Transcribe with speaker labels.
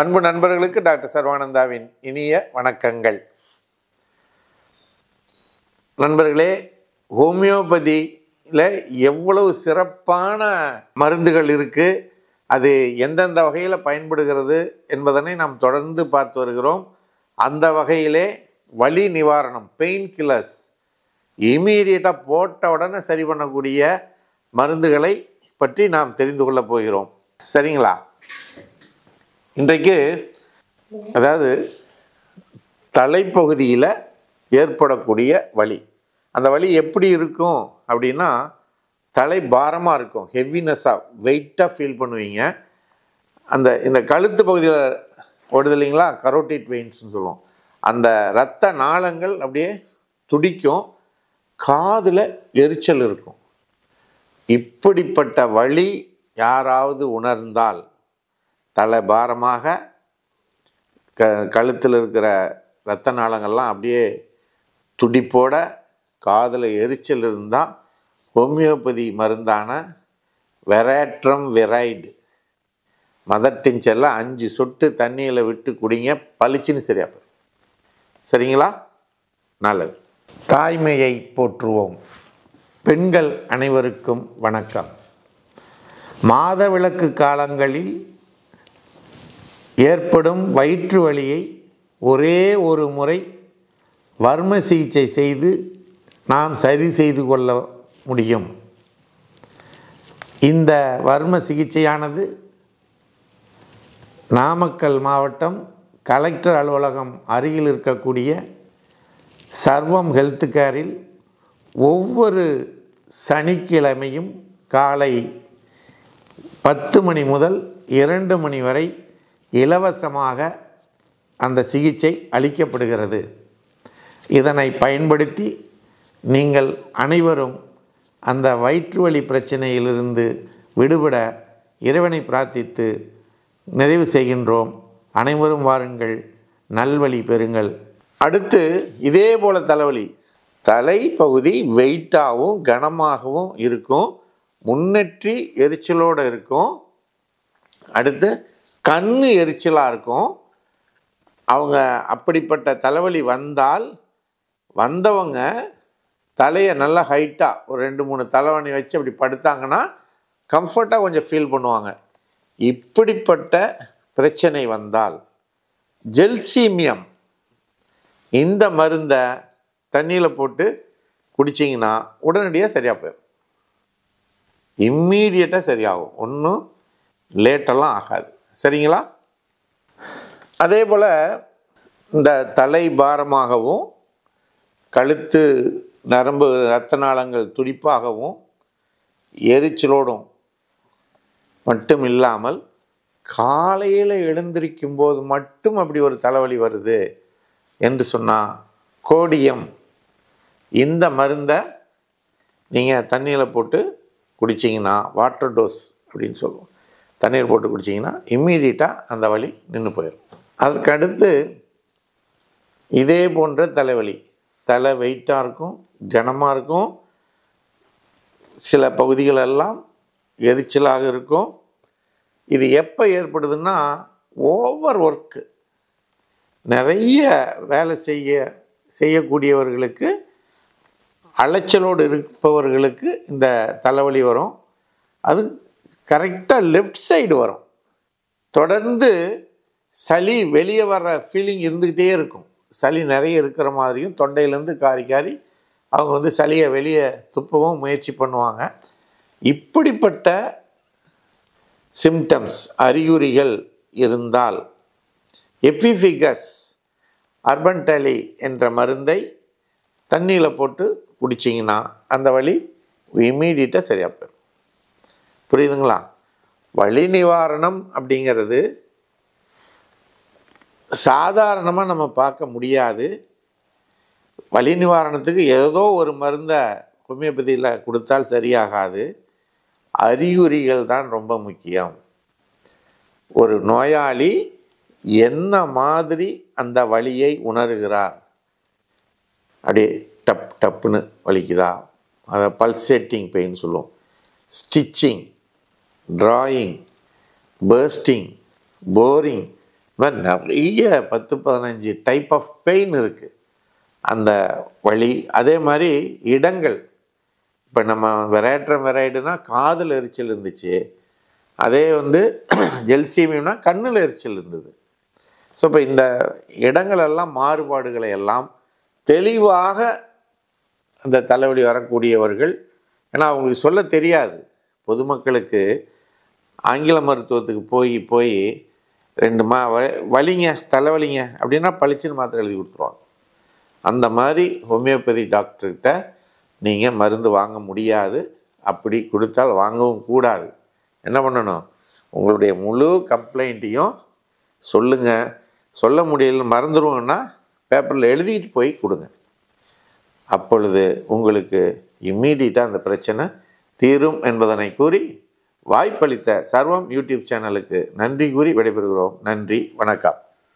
Speaker 1: அன்பு நண்பர்களுக்கு டாக்டர் சர்வானந்தாவின் இனிய வணக்கங்கள். நண்பர்களே, ஹோமியோபதியில் எவ்வளவு சிறப்பான மருந்துகள் இருக்குது, அது எந்தெந்த வகையில் பயன்படுகிறது என்பதனை நாம் தொடர்ந்து பார்த்து வருகிறோம். அந்த வகையிலே வலி நிவாரணம், பெயின் கில்லர்ஸ், இமீடியட்டாக போட்ட உடனே சரி பண்ணக்கூடிய மருந்துகளை பற்றி நாம் தெரிந்து கொள்ளப் போகிறோம். சரிங்களா? இன்றைக்கு அதாவது தலைப்பகுதியில் ஏற்படக்கூடிய வலி, அந்த வலி எப்படி இருக்கும் அப்படின்னா, தலை பாரமாக இருக்கும், ஹெவினஸ்ஸாக வெயிட்டாக ஃபீல் பண்ணுவீங்க. இந்த கழுத்து பகுதியில் ஓடுது இல்லைங்களா, கரோட்டிட் வெயின்ஸ்னு சொல்லுவோம், அந்த இரத்த நாளங்கள் அப்படியே துடிக்கும், காதில் எரிச்சல் இருக்கும். இப்படிப்பட்ட வலி யாராவது உணர்ந்தால், தலை பாரமாக கழுத்தில் இருக்கிற இரத்த நாளங்கள்லாம் அப்படியே துடிப்போட காதில் எரிச்சல் இருந்தால், ஹோமியோபதி மருந்தான வெராட்ரம் வெரைடு மதர் டிஞ்சரில் 5 சொட்டு தண்ணியில் விட்டு குடிங்க, பளிச்சுன்னு சரியா போகும். சரிங்களா? நல்லது. தாய்மையை போற்றுவோம். பெண்கள் அனைவருக்கும் வணக்கம். மாதவிலக்கு காலங்களில் ஏற்படும் வயிற்று வலியை ஒரே ஒரு முறை வர்ம சிகிச்சை செய்து நாம் சரி செய்து கொள்ள முடியும். இந்த வர்ம சிகிச்சையானது நாமக்கல் மாவட்டம் கலெக்டர் அலுவலகம் அருகில் இருக்கக்கூடிய சர்வம் ஹெல்த் கேரில் ஒவ்வொரு சனிக்கிழமையும் காலை 10 மணி முதல் 2 மணி வரை இலவசமாக அந்த சிகிச்சை அளிக்கப்படுகிறது. இதனை பயன்படுத்தி நீங்கள் அனைவரும் அந்த வயிற்றுவலி பிரச்சனையிலிருந்து விடுபட இறைவனை பிரார்த்தித்து நிறைவு செய்கின்றோம். அனைவரும் வாருங்கள், நல்வழி பெறுங்கள். அடுத்து இதே போல் தலைவலி, தலைப்பகுதி வெயிட்டாகவும் கனமாகவும் இருக்கும், முன்னெற்றி எரிச்சலோடு இருக்கும், அடுத்து கண்ணு எரிச்சலாக இருக்கும். அவங்க அப்படிப்பட்ட தலைவலி வந்தவங்க தலையை நல்லா ஹைட்டாக ஒரு 2-3 தலைவணி வச்சு அப்படி படுத்தாங்கன்னா கம்ஃபர்ட்டாக கொஞ்சம் ஃபீல் பண்ணுவாங்க. இப்படிப்பட்ட பிரச்சனை வந்தால் ஜெல்சீமியம் இந்த மருந்தை தண்ணியில் போட்டு குடிச்சிங்கன்னா உடனடியாக சரியாக போயிடும். இம்மீடியட்டாக சரியாகும், ஒன்றும் லேட்டெல்லாம் ஆகாது. சரிங்களா? அதே போல் இந்த தலை பாரமாகவும் கழுத்து நரம்பு இரத்த நாளங்கள் துடிப்பாகவும் எரிச்சலோடும் மட்டும் இல்லாமல் காலையில் எழுந்திருக்கும் போது மட்டும் அப்படி ஒரு தலைவலி வருது என்று சொன்னால் கோடியம் இந்த மருந்தை நீங்கள் தண்ணியில் போட்டு குடிச்சிங்கன்னா, வாட்டர் டோஸ் அப்படின்னு சொல்லுவோம், தண்ணீர் போட்டு குடிச்சிங்கன்னா இம்மீடியட்டாக அந்த வலி நின்று போயிடும். அதுக்கடுத்து இதே போன்ற தலைவலி, தலை வெயிட்டாக இருக்கும், கனமாக இருக்கும், சில பகுதிகளெல்லாம் எரிச்சலாக இருக்கும். இது எப்போ ஏற்படுதுன்னா, ஓவர் ஒர்க்கு, நிறைய வேலை செய்யக்கூடியவர்களுக்கு, அலைச்சலோடு இருப்பவர்களுக்கு இந்த தலைவலி வரும். அது கரெக்டாக லெஃப்ட் சைடு வரும். தொடர்ந்து சளி வெளியே வர்ற ஃபீலிங் இருந்துக்கிட்டே இருக்கும். சளி நிறைய இருக்கிற மாதிரியும் தொண்டையிலேருந்து காரி அவங்க சளியை வெளியே துப்பவும் முயற்சி பண்ணுவாங்க. இப்படிப்பட்ட சிம்டம்ஸ், அறிகுறிகள் இருந்தால் எபிஃபிகஸ் அர்பன்டலி என்ற மருந்தை தண்ணியில் போட்டு குடிச்சிங்கன்னா அந்த வலி இம்மீடியட்டாக சரியாக போயிடும். புரியுதுங்களா? வலி நிவாரணம் அப்படிங்கிறது சாதாரணமாக நம்ம பார்க்க முடியாது. வலி நிவாரணத்துக்கு ஏதோ ஒரு மருந்தை ஹோமியோபதியில் கொடுத்தால் சரியாகாது. அறிகுறிகள் தான் ரொம்ப முக்கியம். ஒரு நோயாளி என்ன மாதிரி அந்த வலியை உணர்கிறார், அப்படியே டப் டப்புன்னு வலிக்குதா, அதை பல்சேட்டிங் பெயின் சொல்லுவோம், ஸ்டிச்சிங், drawing, bursting, boring, இது மாதிரி நிறைய 10-15 டைப் ஆஃப் பெயின் இருக்குது அந்த வலி. அதே மாதிரி இடங்கள், இப்போ நம்ம வெரைடுனா காதில் எரிச்சல் இருந்துச்சு, அதே வந்து ஜெல்சீமியம்னா கண்ணில் எரிச்சல் இருந்தது. ஸோ இப்போ இந்த இடங்களெல்லாம் மாறுபாடுகளை எல்லாம் தெளிவாக அந்த தலைவலி வரக்கூடியவர்கள், ஏன்னா அவங்களுக்கு சொல்ல தெரியாது. பொதுமக்களுக்கு ஆங்கில மருத்துவத்துக்கு போய் 2 வலிங்க தலைவலிங்க அப்படின்னா பளிச்சுன்னு மாத்திரை எழுதி கொடுத்துருவாங்க. அந்த மாதிரி ஹோமியோபதி டாக்டர்கிட்ட நீங்கள் மருந்து வாங்க முடியாது. அப்படி கொடுத்தால் வாங்கவும் கூடாது. என்ன பண்ணணும், உங்களுடைய முழு கம்ப்ளைண்ட்டையும் சொல்லுங்கள். சொல்ல முடியல மறந்துடுவோன்னா பேப்பரில் எழுதிட்டு போய் கொடுங்க. அப்பொழுது உங்களுக்கு இம்மீடியட்டாக அந்த பிரச்சனை தீரும் என்பதனை கூறி, வாய்ப்பளித்த சர்வம் யூடியூப் சேனலுக்கு நன்றி கூறி விடைபெறுகிறோம். நன்றி, வணக்கம்.